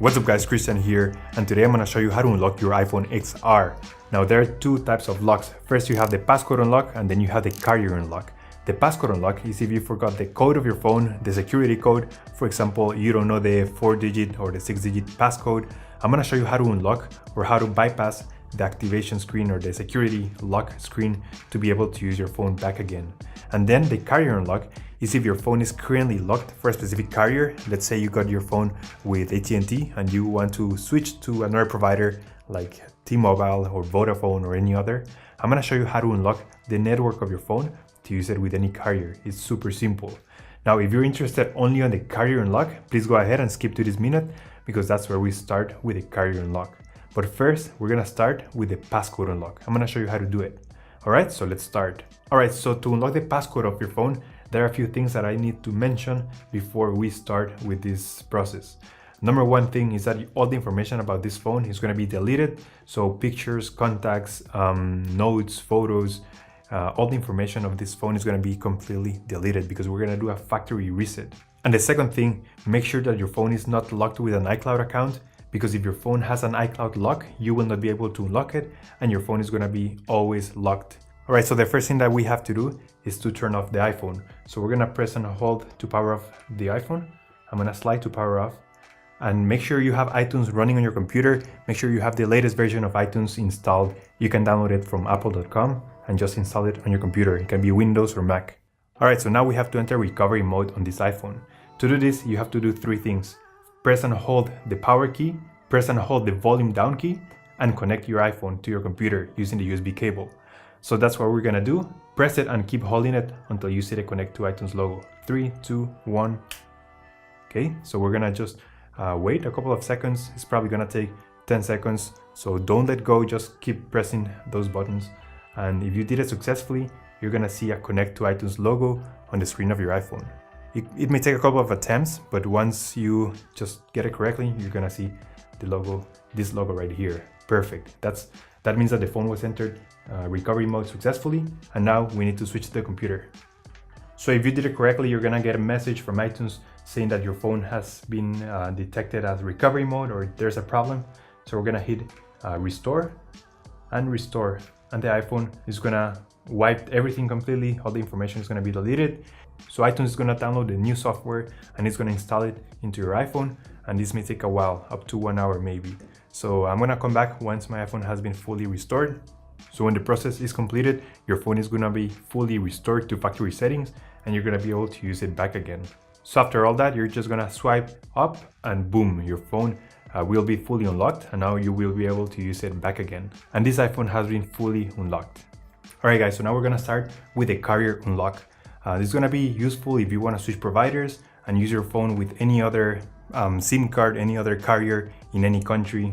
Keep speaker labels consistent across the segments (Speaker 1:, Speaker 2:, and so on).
Speaker 1: What's up guys, Christian here, and today I'm going to show you how to unlock your iPhone XR. Now there are two types of locks. First you have the passcode unlock and then you have the carrier unlock. The passcode unlock is if you forgot the code of your phone, the security code. For example, you don't know the 4-digit or the 6-digit passcode. I'm going to show you how to unlock or how to bypass the activation screen or the security lock screen to be able to use your phone back again. And then the carrier unlock is if your phone is currently locked for a specific carrier. Let's say you got your phone with AT&T and you want to switch to another provider like T-Mobile or Vodafone or any other. I'm going to show you how to unlock the network of your phone to use it with any carrier. It's super simple. Now, if you're interested only on the carrier unlock, please go ahead and skip to this minute because that's where we start with the carrier unlock. But first, we're going to start with the passcode unlock. I'm going to show you how to do it. All right, so let's start. All right, so to unlock the passcode of your phone, there are a few things that I need to mention before we start with this process. Number one thing is that all the information about this phone is going to be deleted. So pictures, contacts, notes, photos, all the information of this phone is going to be completely deleted because we're going to do a factory reset. And the second thing, make sure that your phone is not locked with an iCloud account, because if your phone has an iCloud lock, you will not be able to unlock it and your phone is going to be always locked. All right, so the first thing that we have to do is to turn off the iPhone. So we're going to press and hold to power off the iPhone. I'm going to slide to power off, and make sure you have iTunes running on your computer. Make sure you have the latest version of iTunes installed. You can download it from apple.com and just install it on your computer. It can be Windows or Mac. All right, so now we have to enter recovery mode on this iPhone. To do this, you have to do three things. Press and hold the power key, press and hold the volume down key, and connect your iPhone to your computer using the USB cable. So that's what we're gonna do. Press it and keep holding it until you see the connect to iTunes logo. 3, 2, 1. Okay, so we're gonna just wait a couple of seconds. It's probably gonna take 10 seconds. So don't let go, just keep pressing those buttons. And if you did it successfully, you're gonna see a connect to iTunes logo on the screen of your iPhone. It may take a couple of attempts, but once you just get it correctly, you're gonna see the logo, this logo right here. Perfect. That means that the phone was entered recovery mode successfully, and now we need to switch to the computer. So if you did it correctly, you're gonna get a message from iTunes saying that your phone has been detected as recovery mode or there's a problem. So we're gonna hit restore, and the iPhone is gonna wipe everything completely. All the information is gonna be deleted. So iTunes is gonna download the new software and it's gonna install it into your iPhone, and this may take a while, up to 1 hour maybe. So I'm gonna come back once my iPhone has been fully restored. So when the process is completed, your phone is gonna be fully restored to factory settings and you're gonna be able to use it back again. So after all that, you're just gonna swipe up and boom, your phone will be fully unlocked, and now you will be able to use it back again. And this iPhone has been fully unlocked. All right guys, so now we're gonna start with the carrier unlock. This is gonna be useful if you wanna switch providers and use your phone with any other SIM card, any other carrier in any country.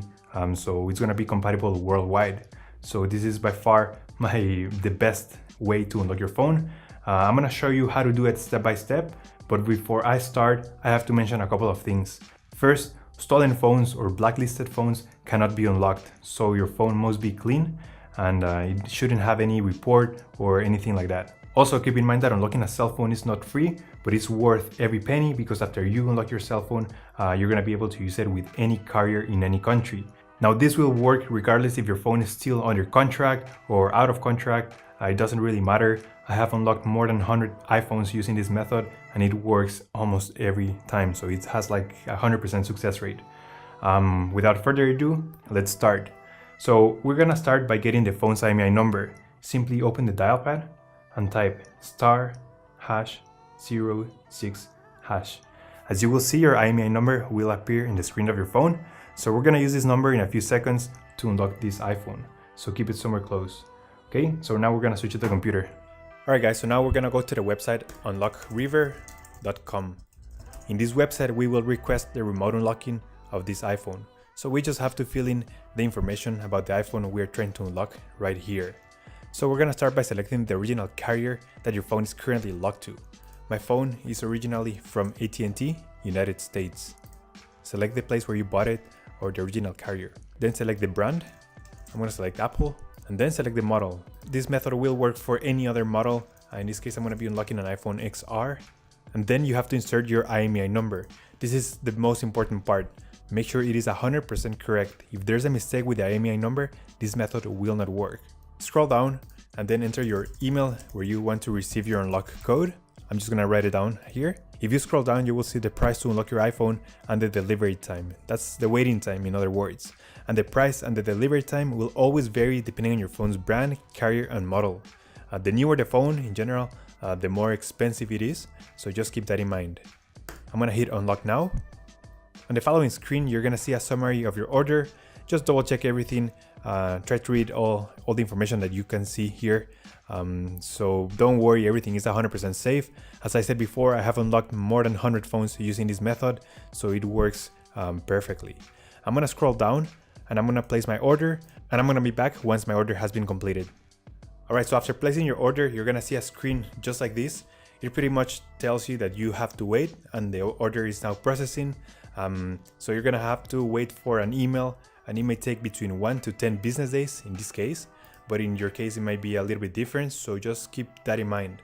Speaker 1: So it's gonna be compatible worldwide. So this is by far the best way to unlock your phone. I'm gonna show you how to do it step by step, but before I start, I have to mention a couple of things. First, stolen phones or blacklisted phones cannot be unlocked. So your phone must be clean and it shouldn't have any report or anything like that. Also, keep in mind that unlocking a cell phone is not free, but it's worth every penny because after you unlock your cell phone, you're gonna be able to use it with any carrier in any country. Now, this will work regardless if your phone is still under contract or out of contract. It doesn't really matter. I have unlocked more than 100 iPhones using this method and it works almost every time. So it has like 100% success rate. Without further ado, let's start. So we're gonna start by getting the phone's IMII number. Simply open the dial pad and type *#06#. As you will see, your IMII number will appear in the screen of your phone. So we're gonna use this number in a few seconds to unlock this iPhone. So keep it somewhere close. Okay, so now we're gonna switch to the computer. All right guys, so now we're gonna go to the website unlockriver.com. In this website, we will request the remote unlocking of this iPhone. So we just have to fill in the information about the iPhone we're trying to unlock right here. So we're gonna start by selecting the original carrier that your phone is currently locked to. My phone is originally from AT&T, United States. Select the place where you bought it or the original carrier. Then select the brand. I'm gonna select Apple and then select the model. This method will work for any other model. In this case, I'm gonna be unlocking an iPhone XR. And then you have to insert your IMII number. This is the most important part. make sure it is 100% correct. If there's a mistake with the IMII number, this method will not work. Scroll down and then enter your email where you want to receive your unlock code. I'm just gonna write it down here. If you scroll down, you will see the price to unlock your iPhone and the delivery time. That's the waiting time, in other words. And the price and the delivery time will always vary depending on your phone's brand, carrier, and model. The newer the phone in general, the more expensive it is, so just keep that in mind. I'm gonna hit unlock now. On the following screen, you're gonna see a summary of your order. Just double check everything, try to read all the information that you can see here. So don't worry, everything is 100% safe. As I said before, I have unlocked more than 100 phones using this method, so it works perfectly. I'm gonna scroll down and I'm gonna place my order, and I'm gonna be back once my order has been completed. Alright, so after placing your order, you're gonna see a screen just like this. It pretty much tells you that you have to wait and the order is now processing. So you're gonna have to wait for an email, and it may take between 1 to 10 business days in this case, but in your case it might be a little bit different, so just keep that in mind.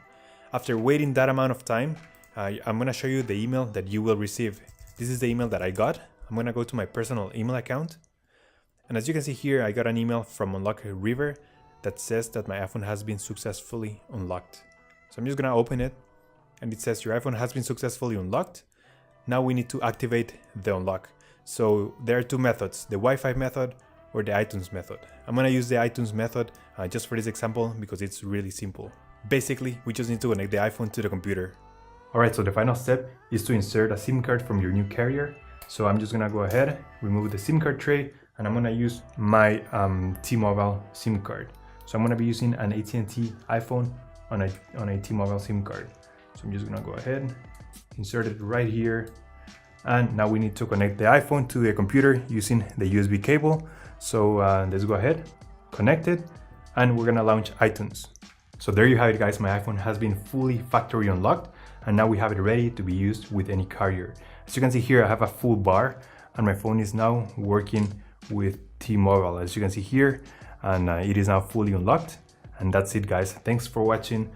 Speaker 1: After waiting that amount of time, I'm gonna show you the email that you will receive. This is the email that I got. I'm gonna go to my personal email account, and as you can see here, I got an email from Unlock River that says that my iPhone has been successfully unlocked. So I'm just gonna open it, and it says your iPhone has been successfully unlocked. Now we need to activate the unlock. So there are two methods, the Wi-Fi method or the iTunes method. I'm gonna use the iTunes method just for this example because it's really simple. Basically, we just need to connect the iPhone to the computer. Alright, so the final step is to insert a SIM card from your new carrier. So I'm just gonna go ahead, remove the SIM card tray, and I'm gonna use my T-Mobile SIM card. So I'm gonna be using an AT&T iPhone on a T-Mobile SIM card. So I'm just gonna go ahead, insert it right here. And now we need to connect the iPhone to the computer using the USB cable. So let's go ahead, connect it, and we're gonna launch iTunes. So there you have it, guys. My iPhone has been fully factory unlocked, and now we have it ready to be used with any carrier. As you can see here, I have a full bar, and my phone is now working with T-Mobile, as you can see here, and it is now fully unlocked. And that's it, guys. Thanks for watching.